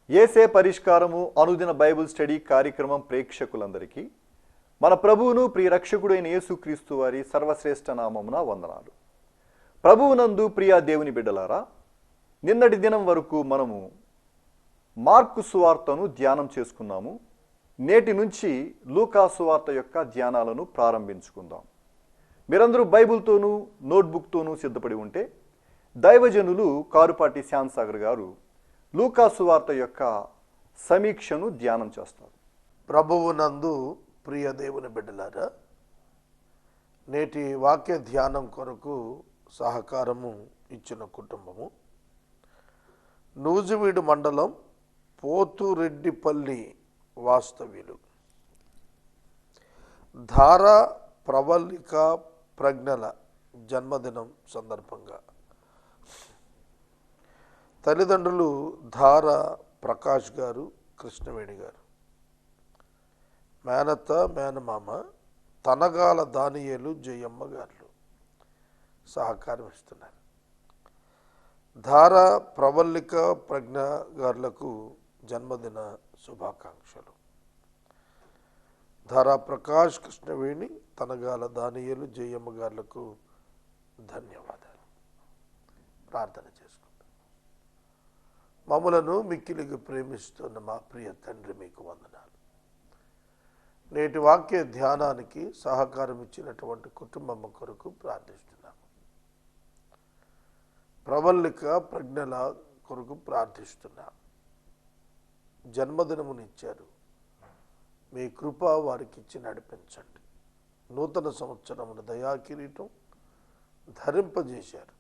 ఏసే పరిష్కారము అనుదిన Bible study కార్యక్రమం ప్రేక్షకులందరికీ మన ప్రభువును ప్రియ రక్షకుడైన యేసుక్రీస్తు వారి సర్వశ్రేష్ఠ నామమున వందనాలు. ప్రభువునందు ప్రియ దేవుని బిడ్డలారా, నిన్నటి దినం వరకు మనము మార్కు సువార్తను ధ్యానం చేసుకున్నాము. నేటి నుంచి లూకా సువార్త యొక్క ధ్యానాలను ప్రారంభించుకుందాం. మీరందరూ బైబిల్తోనూ నోట్బుక్తోనూ సిద్ధపడి ఉంటే దైవజనులు కారుపాటి శ్యాంసాగర్ గారు లూకా సువార్త యొక్క సమీక్షను ధ్యానం చేస్తారు. ప్రభువునందు ప్రియ దేవుని బిడ్డలారా, నేటి వాక్య ధ్యానం కొరకు సహకారము ఇచ్చిన కుటుంబము నూజివీడు మండలం పోతురెడ్డిపల్లి వాస్తవ్యులు ధార ప్రవళిక ప్రజ్ఞల జన్మదినం సందర్భంగా తల్లిదండ్రులు ధార ప్రకాష్ గారు, కృష్ణవేణి గారు, మేనత్త మేనమామ తనగాల దానియేలు జయమ్మ గారు సహకారం ఇస్తున్నారు. ధార ప్రవళిక ప్రజ్ఞ గారులకు జన్మదిన శుభాకాంక్షలు. ధారా ప్రకాష్, కృష్ణవేణి, తనగాల దానియేలు జయమ్మ గారులకు ధన్యవాదాలు. ప్రార్థన చేసుకుంటాం. మమ్ములను మిక్కిలిగా ప్రేమిస్తున్న మా ప్రియ తండ్రి, మీకు వందనాలు. నేటి వాక్య ధ్యానానికి సహకారం ఇచ్చినటువంటి కుటుంబం కొరకు ప్రార్థిస్తున్నాము. ప్రవళిక ప్రజ్ఞల కొరకు ప్రార్థిస్తున్నాము. జన్మదినమునిచ్చారు, మీ కృప వారికి ఇచ్చి నడిపించండి. నూతన సంవత్సరమున దయా కిరీటం ధరింపజేశారు,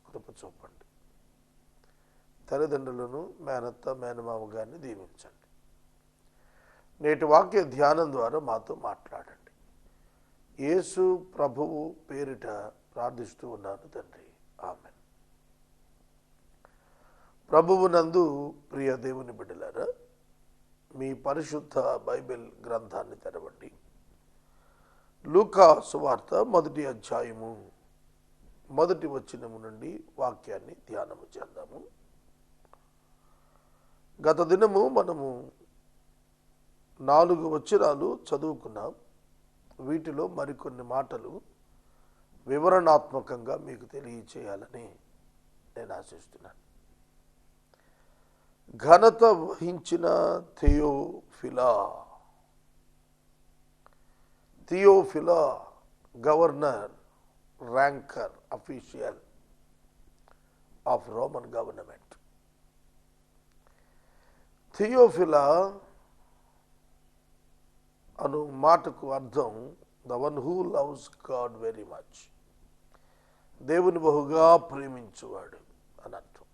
కృప చూపండి. తల్లిదండ్రులను, మేనత్త మేనమామ గారిని దీవించండి. నేటి వాక్య ధ్యానం ద్వారా మాతో మాట్లాడండి. యేసు ప్రభువు పేరిట ప్రార్థిస్తూ ఉన్నాను తండ్రి, ఆమెన్. ప్రభువు నందు ప్రియ దేవుని బిడ్డలారా, మీ పరిశుద్ధ బైబిల్ గ్రంథాన్ని తెరవండి. లూకా సువార్త 1వ అధ్యాయము 1వ వచనము నుండి వాక్యాన్ని ధ్యానము చేద్దాము. గత దినము మనము 4 వచనాలు చదువుకున్నాం. వీటిలో మరికొన్ని మాటలు వివరణాత్మకంగా మీకు తెలియచేయాలని నేను ఆశిస్తున్నాను. ఘనత వహించిన Theophilus governor, ranker, official of Roman government. Theophilus అను మాటకు అర్థం the one who loves God very much, దేవుని బహుగా ప్రేమించువాడు అని అర్థం.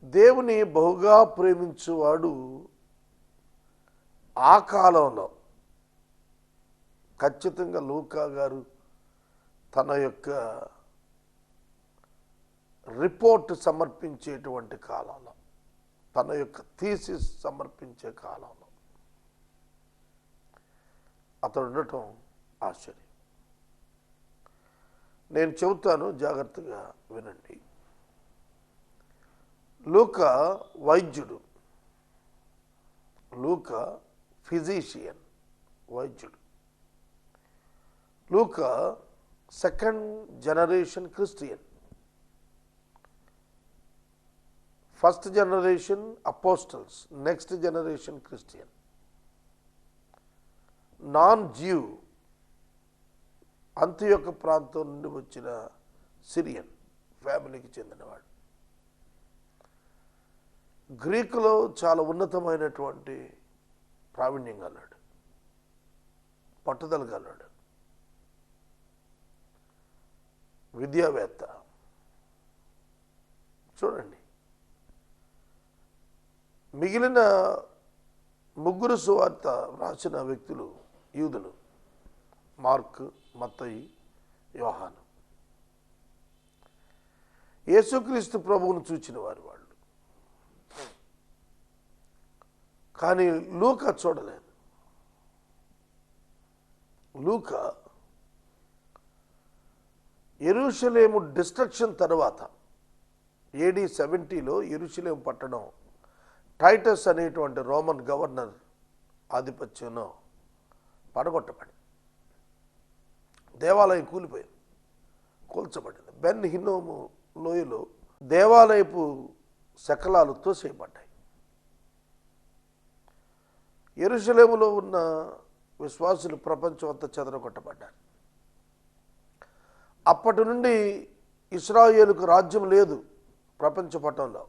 దేవుని బహుగా ప్రేమించువాడు ఆ కాలంలో ఖచ్చితంగా లూకా గారు తన యొక్క రిపోర్ట్ సమర్పించేటువంటి కాలంలో, తన యొక్క థీసిస్ సమర్పించే కాలంలో అతడు ఉండటం ఆశ్చర్యం. నేను చెబుతాను, జాగ్రత్తగా వినండి. లూకా వైద్యుడు, లూకా ఫిజిషియన్, వైద్యుడు. లూకా 2nd generation Christian, 1st generation apostles, next generation Christian. Non Jew, అంత్యోక ప్రాంతం నుండి వచ్చిన సిరియన్ ఫ్యామిలీకి చెందినవాడు. గ్రీకులో చాలా ఉన్నతమైనటువంటి ప్రావీణ్యం గలవాడు, పట్టుదల గలవాడు, విద్యావేత్త. చూడండి, మిగిలిన 3 సువార్త రాసిన వ్యక్తులు యూదులు, మార్కు, మత్తయి, యోహాను. యేసుక్రీస్తు ప్రభువును చూచిన వారు వాళ్ళు. కానీ లూకా చూడలేదు. లూకా యెరూషలేము డిస్ట్రక్షన్ తర్వాత AD 70లో యెరూషలేము పట్టణం టైటస్ అనేటువంటి రోమన్ గవర్నర్ ఆధిపత్యంలో పడగొట్టబడి దేవాలయం కూల్చబడింది. బెన్ హిన్నోము లోయలో దేవాలయపు శకలాలు తోసేయబడ్డాయి. యెరూషలేములో ఉన్న విశ్వాసులు ప్రపంచం అంతా చెదరగొట్టబడ్డారు. అప్పటి నుండి ఇశ్రాయేలుకు రాజ్యం లేదు ప్రపంచ పటంలో.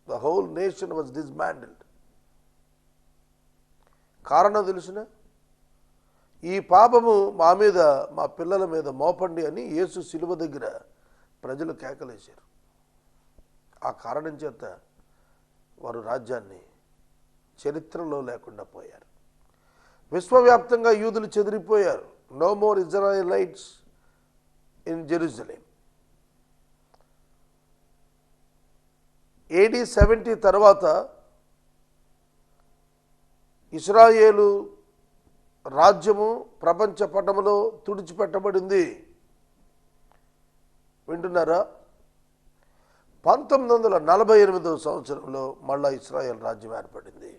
The whole nation was dismantled. కారణం తెలిసిన, ఈ పాపము మా మీద మా పిల్లల మీద మోపండి అని యేసు శిలువ దగ్గర ప్రజలు కేకలేశారు. ఆ కారణం చేత వారు రాజ్యాన్ని చరిత్రలో లేకుండా పోయారు. విశ్వవ్యాప్తంగా యూదులు చెదిరిపోయారు. No more Israelites in Jerusalem. AD 70 తర్వాత ఇశ్రాయేలు రాజ్యము ప్రపంచ పటములో తుడిచిపెట్టబడింది. వింటున్నారా? 1948వ సంవత్సరంలో మళ్ళా ఇశ్రాయేల్ రాజ్యం ఏర్పడింది.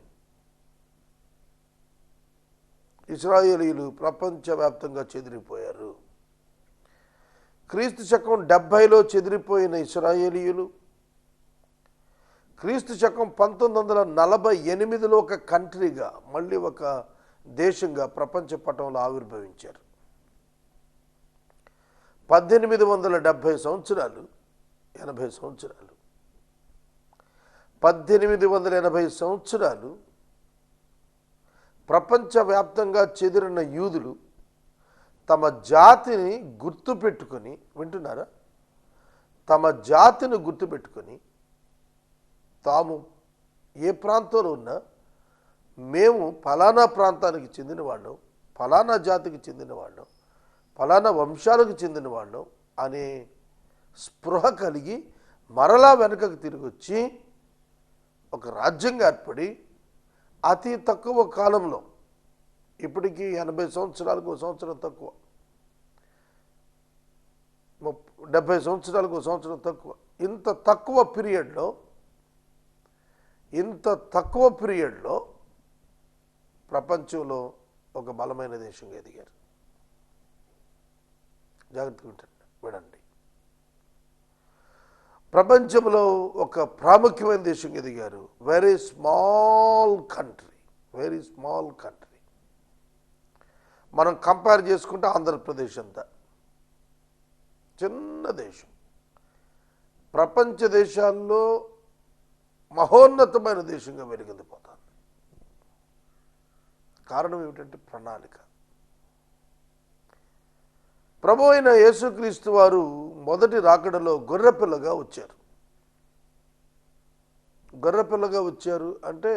ఇశ్రాయేలీలు ప్రపంచవ్యాప్తంగా చెదిరిపోయారు. క్రీస్తు శకం 70లో చెదిరిపోయిన ఇశ్రాయేలీయులు క్రీస్తు శకం 1948లో ఒక కంట్రీగా, మళ్ళీ ఒక దేశంగా ప్రపంచ పటంలో ఆవిర్భవించారు. 1870 సంవత్సరాలు 80 సంవత్సరాలు 1880 సంవత్సరాలు ప్రపంచవ్యాప్తంగా చెదిరిన యూదులు తమ జాతిని గుర్తుపెట్టుకొని, వింటున్నారా, తమ జాతిని గుర్తుపెట్టుకొని తాము ఏ ప్రాంతంలో ఉన్నా మేము ఫలానా ప్రాంతానికి చెందిన వాళ్ళం, ఫలానా జాతికి చెందిన వాళ్ళం, ఫలానా వంశాలకు చెందిన వాళ్ళం అనే స్పృహ కలిగి మరలా వెనకకు తిరిగి వచ్చి ఒక రాజ్యంగా ఏర్పడి అతి తక్కువ కాలంలో, ఇప్పటికీ 80 సంవత్సరాలకు ఒక సంవత్సరం తక్కువ, 70 సంవత్సరాలకు ఒక సంవత్సరం తక్కువ, ఇంత తక్కువ పీరియడ్లో ప్రపంచంలో ఒక బలమైన దేశంగా ఎదిగారు. జాగ్రత్తగా వినండి. ప్రపంచంలో ఒక ప్రాముఖ్యమైన దేశంగా ఎదిగారు. Very small country. మనం కంపేర్ చేసుకుంటే ఆంధ్రప్రదేశ్ అంతా చిన్న దేశం. ప్రపంచ దేశాల్లో మహోన్నతమైన దేశంగా వెలుగొందిపోతుంది. కారణం ఏమిటంటే ప్రణాళిక. ప్రభు అయిన యేసుక్రీస్తు వారు మొదటి రాకడలో గొర్రెపిల్లగా వచ్చారు. గొర్రెపిల్లగా వచ్చారు అంటే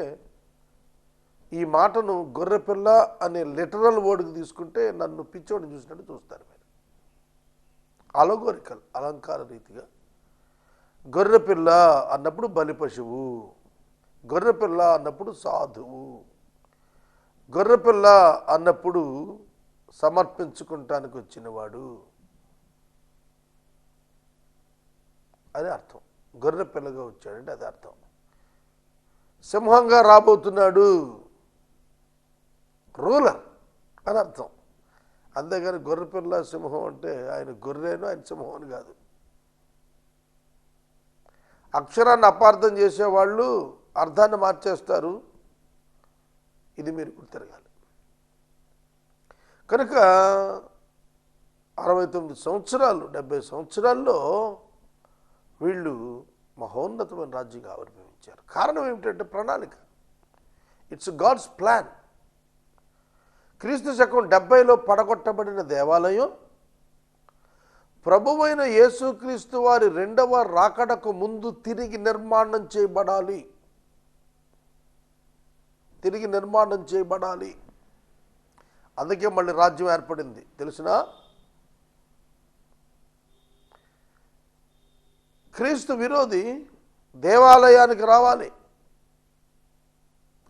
ఈ మాటను గొర్రెపిల్ల అనే లిటరల్ వర్డ్కి తీసుకుంటే నన్ను పిచ్చోడిని చూసినట్టు చూస్తారు మీరు. అలగోరికల్, అలంకార రీతిగా గొర్రెపిల్ల అన్నప్పుడు బలి పశువు, గొర్రెపిల్ల అన్నప్పుడు సాధువు, గొర్రెపిల్ల అన్నప్పుడు సమర్పించుకుంటానికి వచ్చినవాడు అని అర్థం. గొర్రె పిల్లగా వచ్చాడంటే అది అర్థం. సింహంగా రాబోతున్నాడు, రూలర్ అని అర్థం. అంతేగాని గొర్రెపిల్ల సింహం అంటే ఆయన గొర్రెను ఆయన సింహం అని కాదు. అక్షరాన్ని అపార్థం చేసేవాళ్ళు అర్థాన్ని మార్చేస్తారు. ఇది మీరు గుర్తిరగాలి. కనుక 69 సంవత్సరాలు 70 సంవత్సరాల్లో వీళ్ళు మహోన్నతమైన రాజ్యంగా ఆవిర్భవించారు. కారణం ఏమిటంటే ప్రణాళిక. It's God's plan. క్రీస్తు శకం 70లో పడగొట్టబడిన దేవాలయం ప్రభువైన యేసుక్రీస్తు వారి రెండవ రాకడకు ముందు తిరిగి నిర్మాణం చేయబడాలి. అందుకే మళ్ళీ రాజ్యం ఏర్పడింది. తెలిసినా? క్రీస్తు విరోధి దేవాలయానికి రావాలి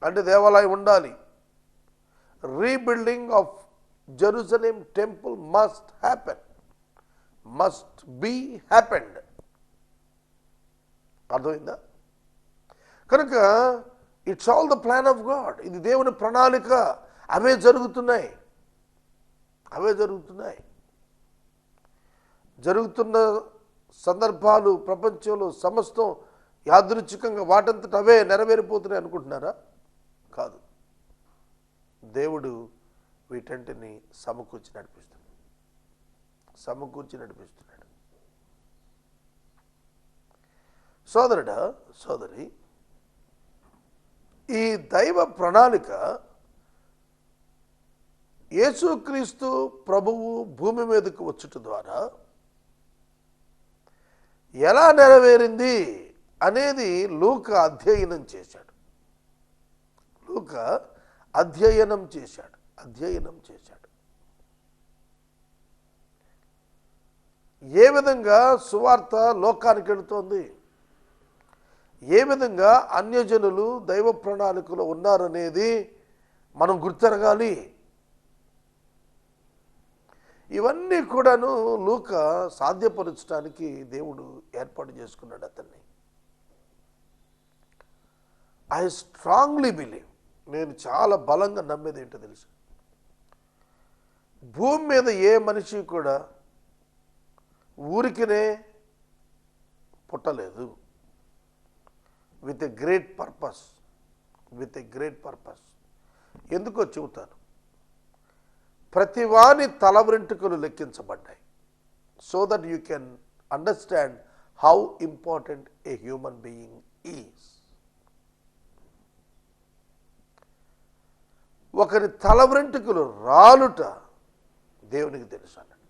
అంటే దేవాలయం ఉండాలి. Rebuilding of Jerusalem temple must be happened. అర్థమైందా? కనుక it's all the plan of God. ఇది దేవుని ప్రణాళిక. అవే జరుగుతున్నాయి. జరుగుతున్న సందర్భాలు ప్రపంచంలో సమస్తం యాదృచ్ఛికంగా వాటంతట అవే నెరవేరిపోతున్నాయి అనుకుంటున్నారా? కాదు. దేవుడు వీటంటిని సమకూర్చి నడిపిస్తున్నాడు. సోదరుడా, సోదరి, ఈ దైవ ప్రణాళిక యేసుక్రీస్తు ప్రభువు భూమి మీదకు వచ్చుట ద్వారా ఎలా నెరవేరింది అనేది లూకా అధ్యయనం చేశాడు. ఏ విధంగా సువార్త లోకానికి వెళుతోంది, ఏ విధంగా అన్యజనులు దైవ ప్రణాళికలో ఉన్నారనేది మనం గుర్తెరగాలి. ఇవన్నీ కూడాను లూకా సాధ్యపరచడానికి దేవుడు ఏర్పాటు చేసుకున్నాడు అతన్ని. ఐ స్ట్రాంగ్లీ బిలీవ్, నేను చాలా బలంగా నమ్మేది ఏంటో తెలుసు, భూమి మీద ఏ మనిషి కూడా ఊరికినే పుట్టలేదు. With a great purpose. ఎందుకో చెబుతాను. ప్రతివాని తల వెంట్రుకలు లెక్కించబడ్డాయి. So that you can understand how important a human being is. ఒకరి తల వెంట్రుకలు రాలుట దేవునికి తెలుసు అన్నాడు.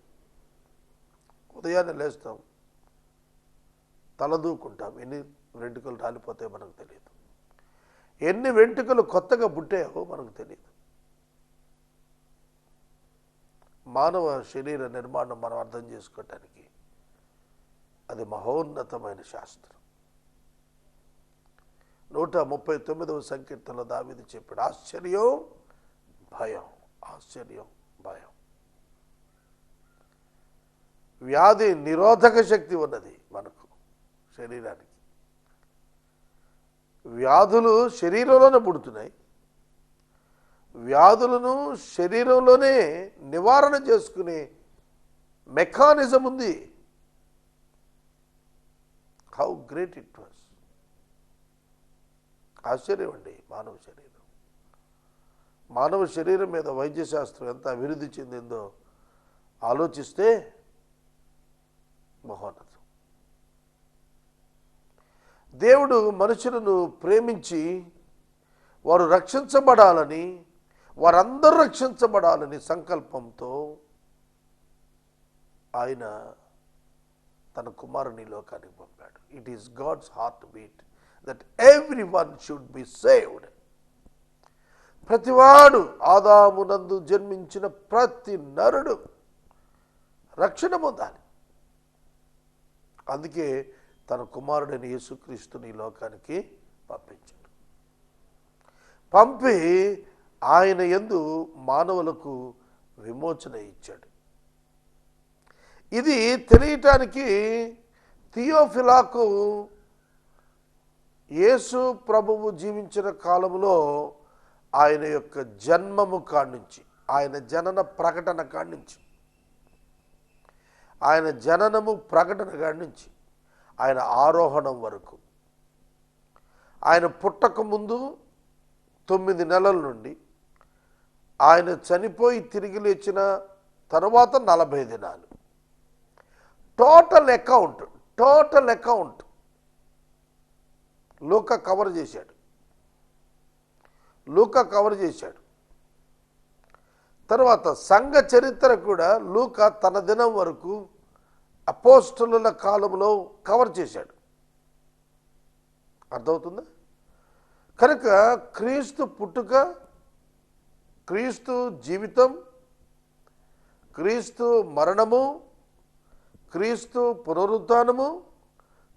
ఉదయాన్నే లేస్తాం, తలదూకుంటాం, ఎన్ని వెంట్రుకలు రాలిపోతాయో మనకు తెలియదు. ఎన్ని వెంట్రుకలు కొత్తగా పుట్టాయో మనకు తెలియదు. మానవ శరీర నిర్మాణం మనం అర్థం చేసుకోవటానికి అది మహోన్నతమైన శాస్త్రం. 139వ సంకీర్తనలో దావీదు చెప్పాడు, ఆశ్చర్యం భయం. వ్యాధి నిరోధక శక్తి ఉన్నది మనకు శరీరానికి. వ్యాధులు శరీరంలోనే పుడుతున్నాయి. వ్యాధులను శరీరంలోనే నివారణ చేసుకునే మెకానిజం ఉంది. How great it was. ఆశ్చర్యం అండి మానవ శరీరం మీద వైద్యశాస్త్రం ఎంత అభివృద్ధి చెందిందో ఆలోచిస్తే మహోన్నతం. దేవుడు మనుషులను ప్రేమించి వారందరూ రక్షించబడాలని సంకల్పంతో ఆయన తన కుమారుని లోకానికి పంపాడు. It is God's heart beat that every one should be saved. ప్రతివాడు, ఆదామునందు జన్మించిన ప్రతి నరుడు రక్షణ పొందాలి. అందుకే తన కుమారుడైన యేసుక్రీస్తుని లోకానికి పంపించాడు. పంపి ఆయన యందు మానవులకు విమోచన ఇచ్చాడు. ఇది తెలియటానికి థియోఫిలాకు యేసు ప్రభువు జీవించిన కాలంలో ఆయన యొక్క జన్మము కాడ్నుంచి, ఆయన జనన ప్రకటన కాడ్నుంచి, ఆయన జననము ప్రకటన కాడ్నుంచి ఆయన ఆరోహణం వరకు, ఆయన పుట్టక ముందు 9 నెలల నుండి ఆయన చనిపోయి తిరిగి లేచిన తరువాత 40 దినాలు, టోటల్ అకౌంట్ లూకా కవర్ చేశాడు. తర్వాత సంఘ చరిత్ర కూడా లూకా తన దినం వరకు అపోస్తలుల కాలంలో కవర్ చేశాడు. అర్థమవుతుందా? కనుక క్రీస్తు పుట్టుక, క్రీస్తు జీవితం, క్రీస్తు మరణము, క్రీస్తు పునరుత్థానము,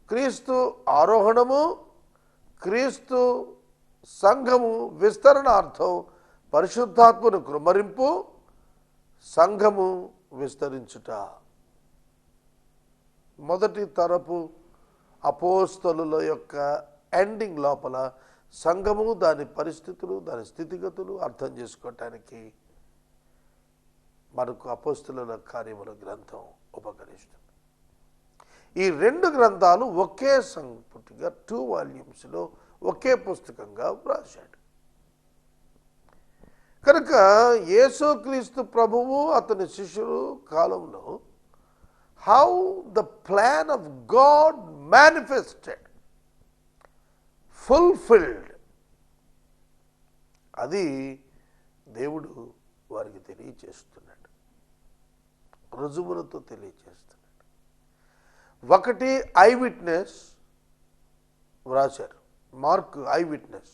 క్రీస్తు ఆరోహణము, క్రీస్తు సంఘము విస్తరణార్థం పరిశుద్ధాత్మను కృమ్మరింపు, సంఘము విస్తరించుట. మొదటి తరపు అపోస్తలుల యొక్క ఎండింగ్ లోపల సంఘము దాని పరిస్థితులు దాని స్థితిగతులు అర్థం చేసుకోవటానికి మనకు అపోస్తలుల కార్యముల గ్రంథం ఉపకరిస్తుంది. ఈ రెండు గ్రంథాలు ఒకే సంపుటిగా 2 వాల్యూమ్స్లో ఒకే పుస్తకంగా వ్రాశాడు. కనుక యేసుక్రీస్తు ప్రభువు అతని శిష్యులు కాలంలో how the plan of God manifested fulfilled, అది దేవుడు వారికి తెలియచేస్తున్నాడు, రుజువులతో తెలియచేస్తున్నాడు. ఒకటి ఐ విట్నెస్ వ్రాశారు, Mark eye witness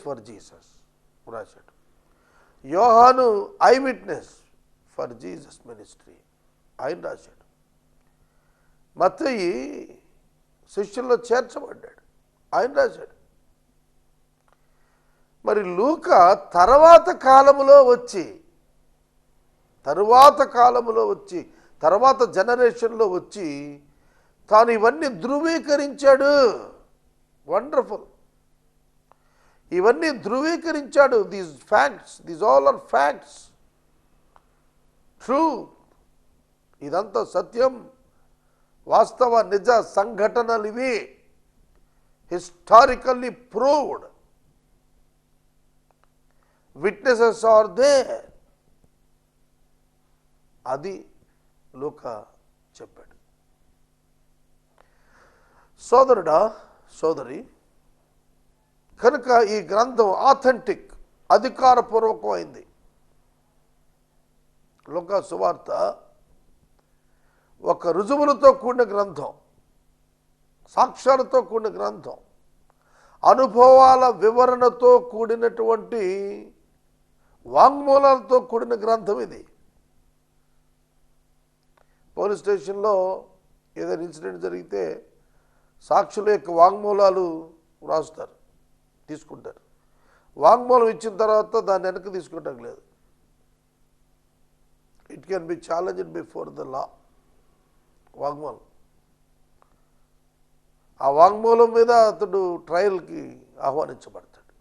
for Jesus వ్రాశాడు. యోహాను eye witness for Jesus ministry ఆయన రాశాడు. మత్తయి శిష్యుల్లో చేర్చబడ్డాడు, ఆయన రాశాడు. మరి లూకా తర్వాత కాలములో వచ్చి తర్వాత జనరేషన్లో వచ్చి తాను ఇవన్నీ ధృవీకరించాడు. వండర్ఫుల్. ఇవన్నీ ధృవీకరించాడు. These facts, these all are facts, true, ఇదంతా సత్యం, వాస్తవ నిజ సంఘటనలు ఇవి, historically proved, witnesses are there, అది లూకా చెప్పాడు. సోదరుడా, సోదరి, కనుక ఈ గ్రంథం ఆథెంటిక్, అధికారపూర్వకమైంది. లూకా సువార్త ఒక రుజువులతో కూడిన గ్రంథం, సాక్ష్యాలతో కూడిన గ్రంథం, అనుభవాల వివరణతో కూడినటువంటి వాంగ్మూలాలతో కూడిన గ్రంథం ఇది. పోలీస్ స్టేషన్లో ఏదైనా ఇన్సిడెంట్ జరిగితే సాక్షుల యొక్క వాంగ్మూలాలు వ్రాస్తారు, తీసుకుంటారు. వాంగ్మూలం ఇచ్చిన తర్వాత దాన్ని వెనక్కి తీసుకుంటాం లేదు. It can be challenged before the law. వాంగ్మూలం, ఆ వాంగ్మూలం మీద అతడు ట్రయల్కి ఆహ్వానించబడతాడు.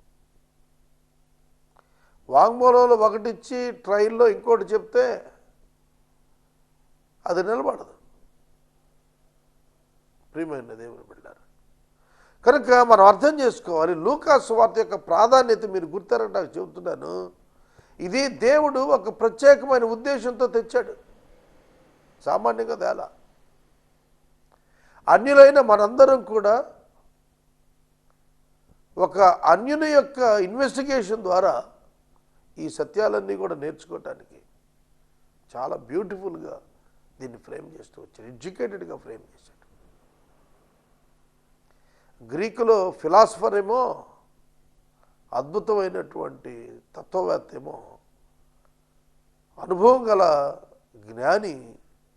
వాంగ్మూలంలో ఒకటిచ్చి ట్రయల్లో ఇంకోటి చెప్తే అది నిలబడదు. ప్రియమైన దేవుని బిడ్డలారా, కనుక మనం అర్థం చేసుకోవాలి. లూకా సువార్త యొక్క ప్రాధాన్యత మీరు గుర్తారని నాకు చెబుతున్నాను. ఇది దేవుడు ఒక ప్రత్యేకమైన ఉద్దేశంతో తెచ్చాడు, సామాన్యంగా తేలా. అన్యులైన మనందరం కూడా ఒక అన్యుని యొక్క ఇన్వెస్టిగేషన్ ద్వారా ఈ సత్యాలన్నీ కూడా నేర్చుకోవటానికి చాలా బ్యూటిఫుల్గా దీన్ని ఫ్రేమ్ చేస్తూ వచ్చాడు, ఎడ్యుకేటెడ్గా ఫ్రేమ్ చేశాడు. గ్రీకులో ఫిలాసఫర్ ఏమో, అద్భుతమైనటువంటి తత్వవేత్త ఏమో, అనుభవం గల జ్ఞాని,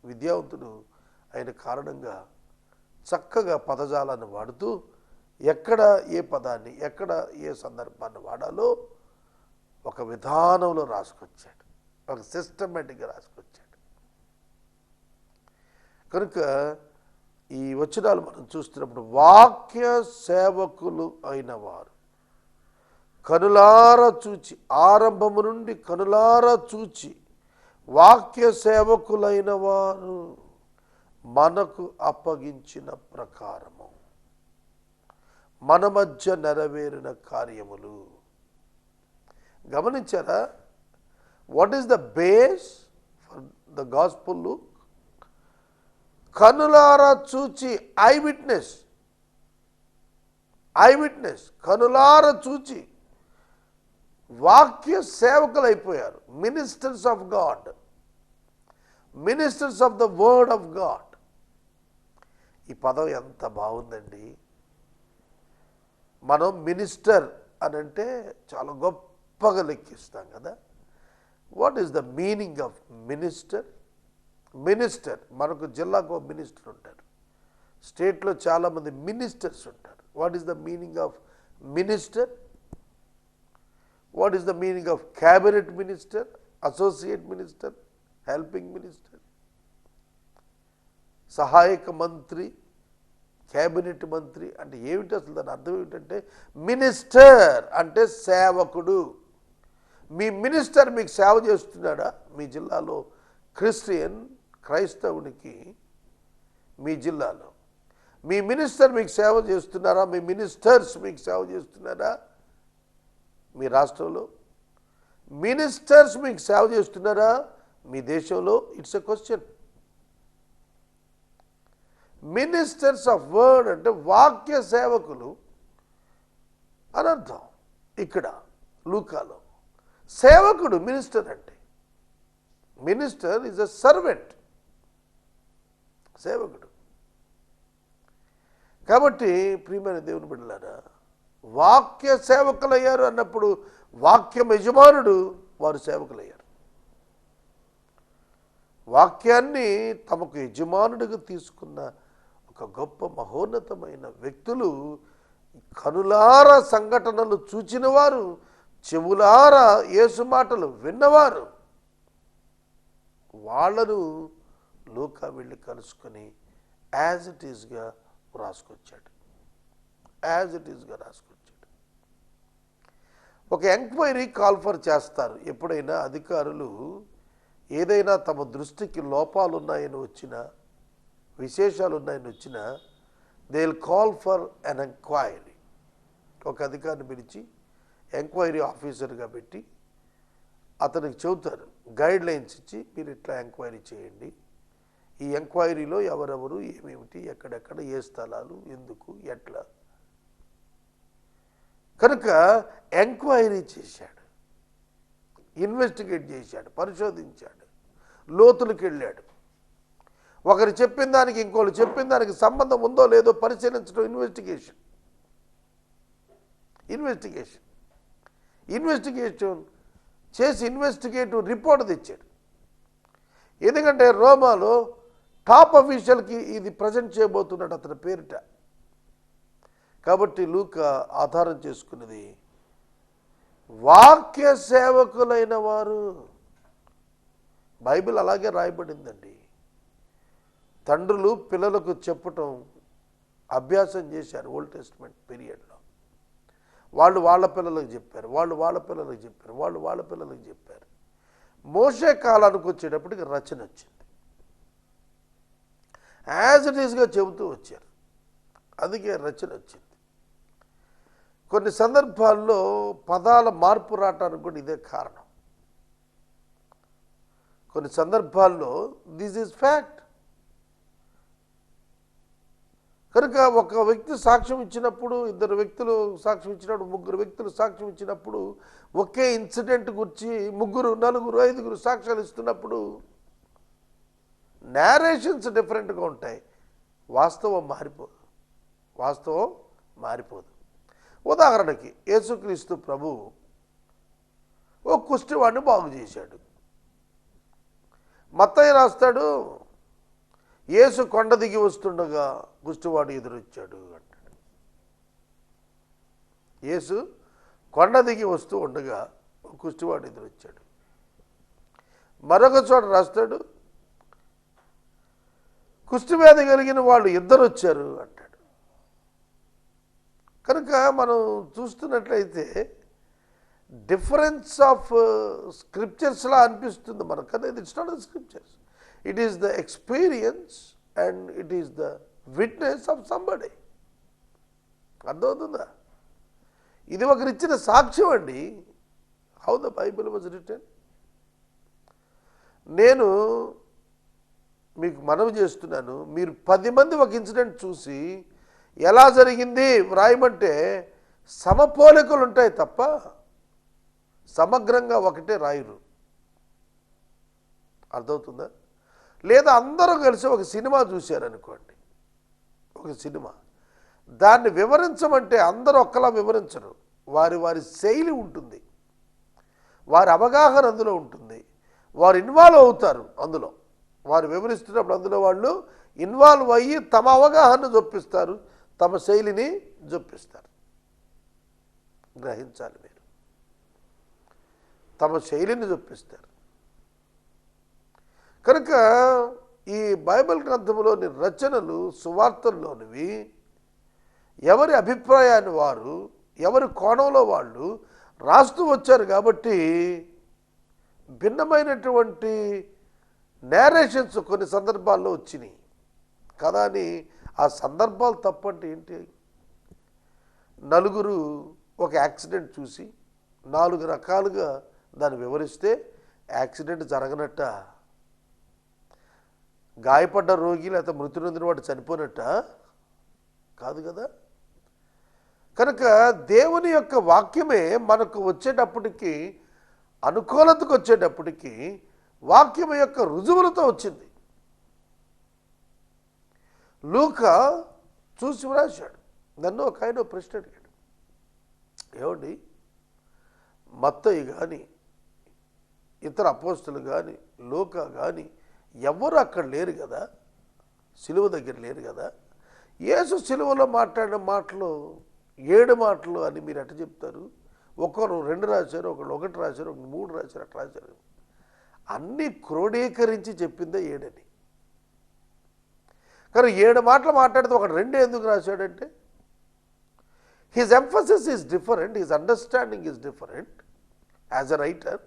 విద్యావంతుడు అయిన కారణంగా చక్కగా పదజాలాన్ని వాడుతూ ఎక్కడ ఏ పదాన్ని ఎక్కడ ఏ సందర్భాన్ని వాడాలో ఒక విధానంలో రాసుకొచ్చాడు, ఒక సిస్టమేటిక్గా రాసుకొచ్చాడు. కనుక ఈ వచనాలు మనం చూస్తున్నప్పుడు వాక్య సేవకులు అయిన వారు కనులారా చూచి, ఆరంభము నుండి కనులారా చూచి, వాక్య సేవకులైన వారు మనకు అప్పగించిన ప్రకారము మన మధ్య నెరవేరిన కార్యములు. గమనించారా? What is the base for the gospel? కనులారా చూచి, ఐ విట్నెస్, కనులారా చూచి వాక్య సేవకులు అయిపోయారు. Ministers of God, ministers of the word of God. ఈ పదం ఎంత బాగుందండి. మనం మినిస్టర్ అని అంటే చాలా గొప్పగా లెక్కిస్తాం కదా. What is the meaning of minister? Minister, మనకు జిల్లాకు మినిస్టర్ ఉంటారు, స్టేట్లో చాలామంది మినిస్టర్స్ ఉంటారు. What is the meaning of minister? What is the meaning of cabinet minister, associate minister, helping minister, సహాయక మంత్రి, క్యాబినెట్ మంత్రి అంటే ఏమిటి అసలు దాని అర్థం ఏమిటంటే మినిస్టర్ అంటే సేవకుడు. మీ మినిస్టర్ మీకు సేవ చేస్తున్నాడా? మీ జిల్లాలో క్రైస్తవునికి మీ జిల్లాలో మీ మినిస్టర్ మీకు సేవ చేస్తున్నారా? మీ మినిస్టర్స్ మీకు సేవ చేస్తున్నారా? మీ రాష్ట్రంలో మినిస్టర్స్ మీకు సేవ చేస్తున్నారా? మీ దేశంలో? It's a question. Ministers of word అంటే వాక్య సేవకులు అని అర్థం. ఇక్కడ లూకాలో సేవకుడు మినిస్టర్ అంటే, మినిస్టర్ ఈజ్ అ సర్వెంట్, సేవకుడు. కాబట్టి ప్రియమైన దేవుని బిడ్డలారా, వాక్య సేవకులయ్యారు అన్నప్పుడు వాక్యం యజమానుడు వారు సేవకులయ్యారు. వాక్యాన్ని తమకు యజమానుడిగా తీసుకున్న ఒక గొప్ప మహోన్నతమైన వ్యక్తులు, కనులారా సంఘటనలు చూచినవారు, చెవులారా యేసు మాటలు విన్నవారు, వాళ్ళను లూకా వెళ్ళి కలుసుకొని యాజ్ ఇట్ ఈస్గా రాసుకొచ్చాడు. ఒక ఎంక్వైరీ కాల్ఫర్ చేస్తారు. ఎప్పుడైనా అధికారులు ఏదైనా తమ దృష్టికి లోపాలు ఉన్నాయని వచ్చినా, విశేషాలు ఉన్నాయని వచ్చినా, they will call for an enquiry. ఒక అధికారిని పిలిచి ఎంక్వైరీ ఆఫీసర్గా పెట్టి అతనికి చెబుతారు, గైడ్ లైన్స్ ఇచ్చి మీరు ఇట్లా ఎంక్వైరీ చేయండి, ఈ ఎంక్వైరీలో ఎవరెవరు, ఏమేమిటి, ఎక్కడెక్కడ, ఏ స్థలాలు, ఎందుకు, ఎట్లా. కనుక ఎంక్వైరీ చేశాడు, ఇన్వెస్టిగేట్ చేశాడు, పరిశోధించాడు, లోతులకు వెళ్ళాడు. ఒకరు చెప్పిన దానికి ఇంకోళ్ళు చెప్పిన దానికి సంబంధం ఉందో లేదో పరిశీలించడం ఇన్వెస్టిగేషన్ చేసి ఇన్వెస్టిగేటివ్ రిపోర్ట్ తెచ్చాడు. ఎందుకంటే రోమాలో టాప్ అఫీషియల్కి ఇది ప్రజెంట్ చేయబోతున్నాడు అతని పేరిట. కాబట్టి లూకా ఆధారం చేసుకున్నది వాక్య సేవకులైన వారు. బైబిల్ అలాగే రాయబడిందండి. తండ్రులు పిల్లలకు చెప్పటం అభ్యాసం చేశారు ఓల్డ్ టెస్ట్మెంట్ పీరియడ్లో. వాళ్ళు వాళ్ళ పిల్లలకు చెప్పారు, వాళ్ళు వాళ్ళ పిల్లలకు చెప్పారు, వాళ్ళు వాళ్ళ పిల్లలకు చెప్పారు. మోషే కాలానికి వచ్చేటప్పటికి రచన వచ్చింది. యాజ్ ఇట్ ఈస్గా చెబుతూ వచ్చారు, అందుకే రచన వచ్చింది. కొన్ని సందర్భాల్లో పదాల మార్పు రావటానికి కూడా ఇదే కారణం. కొన్ని సందర్భాల్లో దిస్ ఈజ్ ఫ్యాక్ట్. కనుక ఒక వ్యక్తి సాక్ష్యం ఇచ్చినప్పుడు, ఇద్దరు వ్యక్తులు సాక్ష్యం ఇచ్చినప్పుడు, ముగ్గురు వ్యక్తులు సాక్ష్యం ఇచ్చినప్పుడు, ఒకే ఇన్సిడెంట్ గురించి ముగ్గురు, నలుగురు, ఐదుగురు సాక్ష్యాలు ఇస్తున్నప్పుడు నేరేషన్స్ డిఫరెంట్గా ఉంటాయి. వాస్తవం మారిపోదు. ఉదాహరణకి యేసుక్రీస్తు ప్రభు ఓ కుష్టివాడిని బాగు చేశాడు. మత్తయి రాస్తాడు, యేసు కొండ దిగి వస్తుండగా కుష్టివాడు ఎదురొచ్చాడు అంటాడు. యేసు కొండ దిగి వస్తూ ఉండగా కుష్టివాడు ఎదురొచ్చాడు. మరొక చోట రాస్తాడు, కుష్టివ్యాధి కలిగిన వాళ్ళు ఇద్దరు వచ్చారు అంటాడు. కనుక మనం చూస్తున్నట్లయితే డిఫరెన్స్ ఆఫ్ స్క్రిప్చర్స్లా అనిపిస్తుంది మనకు. కానీ it's not the scriptures, it is the experience and it is the witness of somebody. అర్థమవుతుందా? ఇది ఒకరిచ్చిన సాక్ష్యం అండి. How the Bible was written. నేను మీకు మనవి చేస్తున్నాను, మీరు 10 మంది ఒక ఇన్సిడెంట్ చూసి ఎలా జరిగింది వ్రాయమంటే సమపోలికలు ఉంటాయి తప్ప సమగ్రంగా ఒకటే రాయరు. అర్థమవుతుందా? లేదా అందరూ కలిసి ఒక సినిమా చూశారనుకోండి, ఒక సినిమా, దాన్ని వివరించమంటే అందరూ ఒక్కలా వివరించరు. వారి వారి శైలి ఉంటుంది, వారి అవగాహన అందులో ఉంటుంది, వారు ఇన్వాల్వ్ అవుతారు అందులో. వారు వివరిస్తున్నప్పుడు అందులో వాళ్ళు ఇన్వాల్వ్ అయ్యి తమ అవగాహన జొప్పిస్తారు, తమ శైలిని జొప్పిస్తారు. గ్రహించాలి మీరు, తమ శైలిని జొప్పిస్తారు. కనుక ఈ బైబిల్ గ్రంథంలోని రచనలు సువార్తల్లోనివి ఎవరి అభిప్రాయాన్ని వారు, ఎవరి కోణంలో వాళ్ళు రాస్తూ వచ్చారు కాబట్టి భిన్నమైనటువంటి నేరేషన్స్ కొన్ని సందర్భాల్లో వచ్చినాయి కదా. అని ఆ సందర్భాలు తప్పంటే ఏంటి? నలుగురు ఒక యాక్సిడెంట్ చూసి 4 రకాలుగా దాన్ని వివరిస్తే యాక్సిడెంట్ జరగనట్ట, గాయపడ్డ రోగి లేకపోతే మృతి నొందిన వాడు చనిపోయినట్ట కాదు కదా. కనుక దేవుని యొక్క వాక్యమే మనకు వచ్చేటప్పటికి, అనుకూలతకు వచ్చేటప్పటికి వాక్యం యొక్క రుజువులతో వచ్చింది. లూకా చూసి వ్రాశాడు. నన్ను ఒక ఆయన ప్రశ్న అడిగాడు, ఏమండి మత్తయి కానీ ఇతర అపోస్తులు కానీ లూకా కానీ ఎవరు అక్కడ లేరు కదా, సిలువ దగ్గర లేరు కదా, యేసు సిలువలో మాట్లాడిన మాటలు 7 మాటలు అని మీరు ఎట్ట చెప్తారు? ఒకరు 2 రాశారు, ఒకరు 1 రాశారు, ఒకరు 3 రాశారు, అట్లా రాశారు. అన్నీ క్రోడీకరించి చెప్పిందే 7 అని. కానీ 7 మాటలు మాట్లాడితే ఒకడు 2 ఎందుకు రాశాడంటే his emphasis is different, his understanding is different as a writer.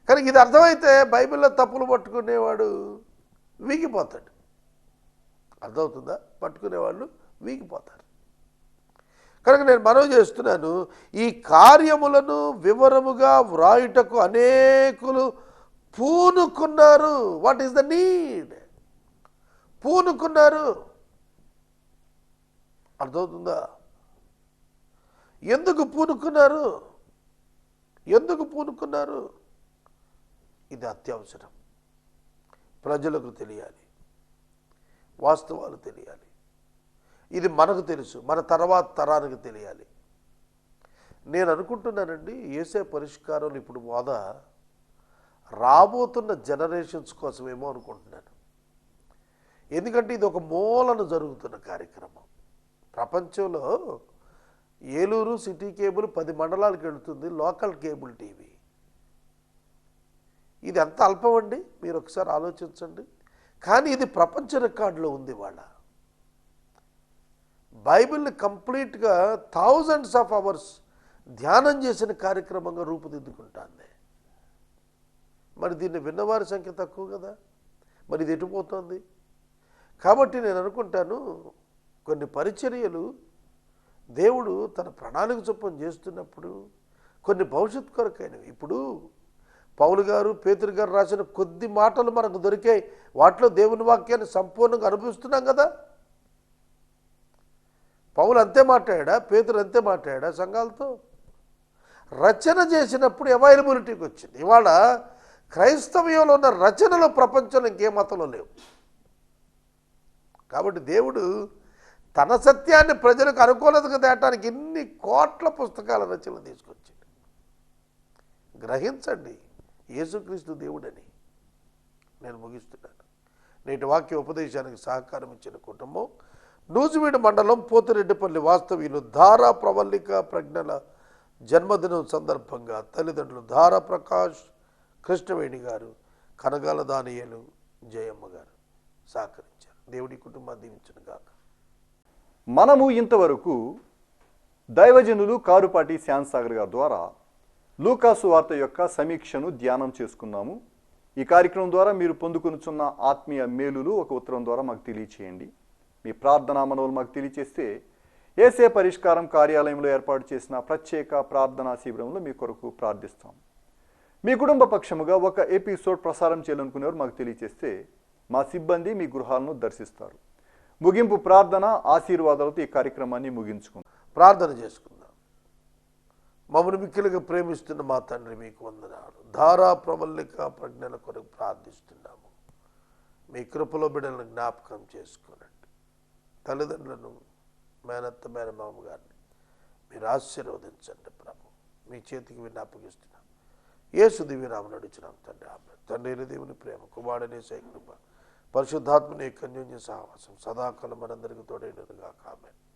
కానీ ఇది అర్థమైతే బైబిల్లో తప్పులు పట్టుకునేవాడు వీగిపోతాడు. అర్థమవుతుందా? పట్టుకునేవాళ్ళు వీగిపోతారు. కనుక నేను మనవి చేస్తున్నాను, ఈ కార్యములను వివరముగా వ్రాయుటకు అనేకులు పూనుకున్నారు. What is the need? పూనుకున్నారు. అర్థమవుతుందా? ఎందుకు పూనుకున్నారు? ఎందుకు పూనుకున్నారు? ఇది అత్యవసరం. ప్రజలకు తెలియాలి, వాస్తవాలు తెలియాలి. ఇది మనకు తెలుసు, మన తర్వాత తరానికి తెలియాలి. నేను అనుకుంటున్నానండి, యేసే పరిష్కారం ఇప్పుడు రాబోతున్న జనరేషన్స్ కోసమేమో అనుకుంటున్నాను. ఎందుకంటే ఇది ఒక మూలన జరుగుతున్న కార్యక్రమం. ప్రపంచంలో ఏలూరు సిటీ కేబుల్ 10 మండలాలకు వెళుతుంది, లోకల్ కేబుల్ టీవీ. ఇది ఎంత అల్పం అండి, మీరు ఒకసారి ఆలోచించండి. కానీ ఇది ప్రపంచ రికార్డులో ఉంది. వాళ్ళ బైబిల్ని కంప్లీట్గా థౌజండ్స్ ఆఫ్ అవర్స్ ధ్యానం చేసిన కార్యక్రమంగా రూపుదిద్దుకుంటుంది. మరి దీన్ని విన్నవారి సంఖ్య తక్కువ కదా, మరి ఇది ఎటుపోతుంది? కాబట్టి నేను అనుకుంటాను, కొన్ని పరిచర్యలు దేవుడు తన ప్రణాళిక చొప్పున చేస్తున్నప్పుడు కొన్ని భవిష్యత్ కొరకైనవి. ఇప్పుడు పౌలు గారు, పేతురు గారు రాసిన కొద్ది మాటలు మనకు దొరికాయి. వాటిలో దేవుని వాక్యాన్ని సంపూర్ణంగా అనుభవిస్తున్నాం కదా. పౌలు అంతే మాట్లాడా, పేతురు అంతే మాట్లాడా సంఘాలతో. రచన చేసినప్పుడు అవైలబిలిటీకి వచ్చింది. ఇవాళ క్రైస్తవ్యంలో ఉన్న రచనలు ప్రపంచంలో ఇంకే మతంలో లేవు. కాబట్టి దేవుడు తన సత్యాన్ని ప్రజలకు అనుకూలతగా తేటానికి ఇన్ని కోట్ల పుస్తకాల రచనలు తీసుకొచ్చాడు. గ్రహించండి, యేసుక్రీస్తు దేవుడని. నేను ముగిస్తున్నాను. నేటి వాక్య ఉపదేశానికి సహకారం ఇచ్చిన కుటుంబం నూజివీడు మండలం పోతిరెడ్డిపల్లి వాస్తవ్యులు ధారా ప్రవల్లిక ప్రజ్ఞల జన్మదినం సందర్భంగా తల్లిదండ్రులు ధారా ప్రకాష్, కృష్ణవేణి గారు, కనగాల దానియేలు, జయమ్మ గారు సహకరించారు. దేవుడి కుటుంబాన్ని దీవించును గాక. మనము ఇంతవరకు దైవజనులు కారుపాటి శ్యాన్సాగర్ గారి ద్వారా లూకాసు వార్త యొక్క సమీక్షను ధ్యానం చేసుకున్నాము. ఈ కార్యక్రమం ద్వారా మీరు పొందుకొనుచున్న ఆత్మీయ మేలులు ఒక ఉత్తరం ద్వారా మాకు తెలియచేయండి. మీ ప్రార్థనా మనవులు మాకు తెలియచేస్తే యేసే పరిష్కారం కార్యాలయంలో ఏర్పాటు చేసిన ప్రత్యేక ప్రార్థనా శిబిరంలో మీ కొరకు ప్రార్థిస్తాం. మీ కుటుంబ పక్షముగా ఒక ఎపిసోడ్ ప్రసారం చేయాలనుకునేవారు మాకు తెలియచేస్తే మా సిబ్బంది మీ గృహాలను దర్శిస్తారు. ముగింపు ప్రార్థన ఆశీర్వాదాలతో ఈ కార్యక్రమాన్ని ముగించుకుందాం. ప్రార్థన చేసుకుందాం. మమ్మల్ని మిక్కిలిగా ప్రేమిస్తున్న మా తండ్రి, మీకు వందనాలు. ధారా ప్రవల్లిక ప్రజ్ఞల కొరకు ప్రార్థిస్తున్నాము. మీ కృపలో బిడ్డలను జ్ఞాపకం చేసుకోనండి. తల్లిదండ్రులను, మేనత్త మేనమామ గారిని మీరు ఆశీర్వదించండి ప్రభు. మీ చేతికి విన్నప్పగిస్తున్నాం. యేసు దివ్యనామమున నడుచున్నాం తండ్రి. ఆమేన్. తండ్రి దేవుని ప్రేమ, కుమారుని యేసు కృప, పరిశుద్ధాత్మని యొక్క అన్యోన్య సహవాసం సదాకాలం మనందరికీ తోడైనదిగా. ఆమేన్.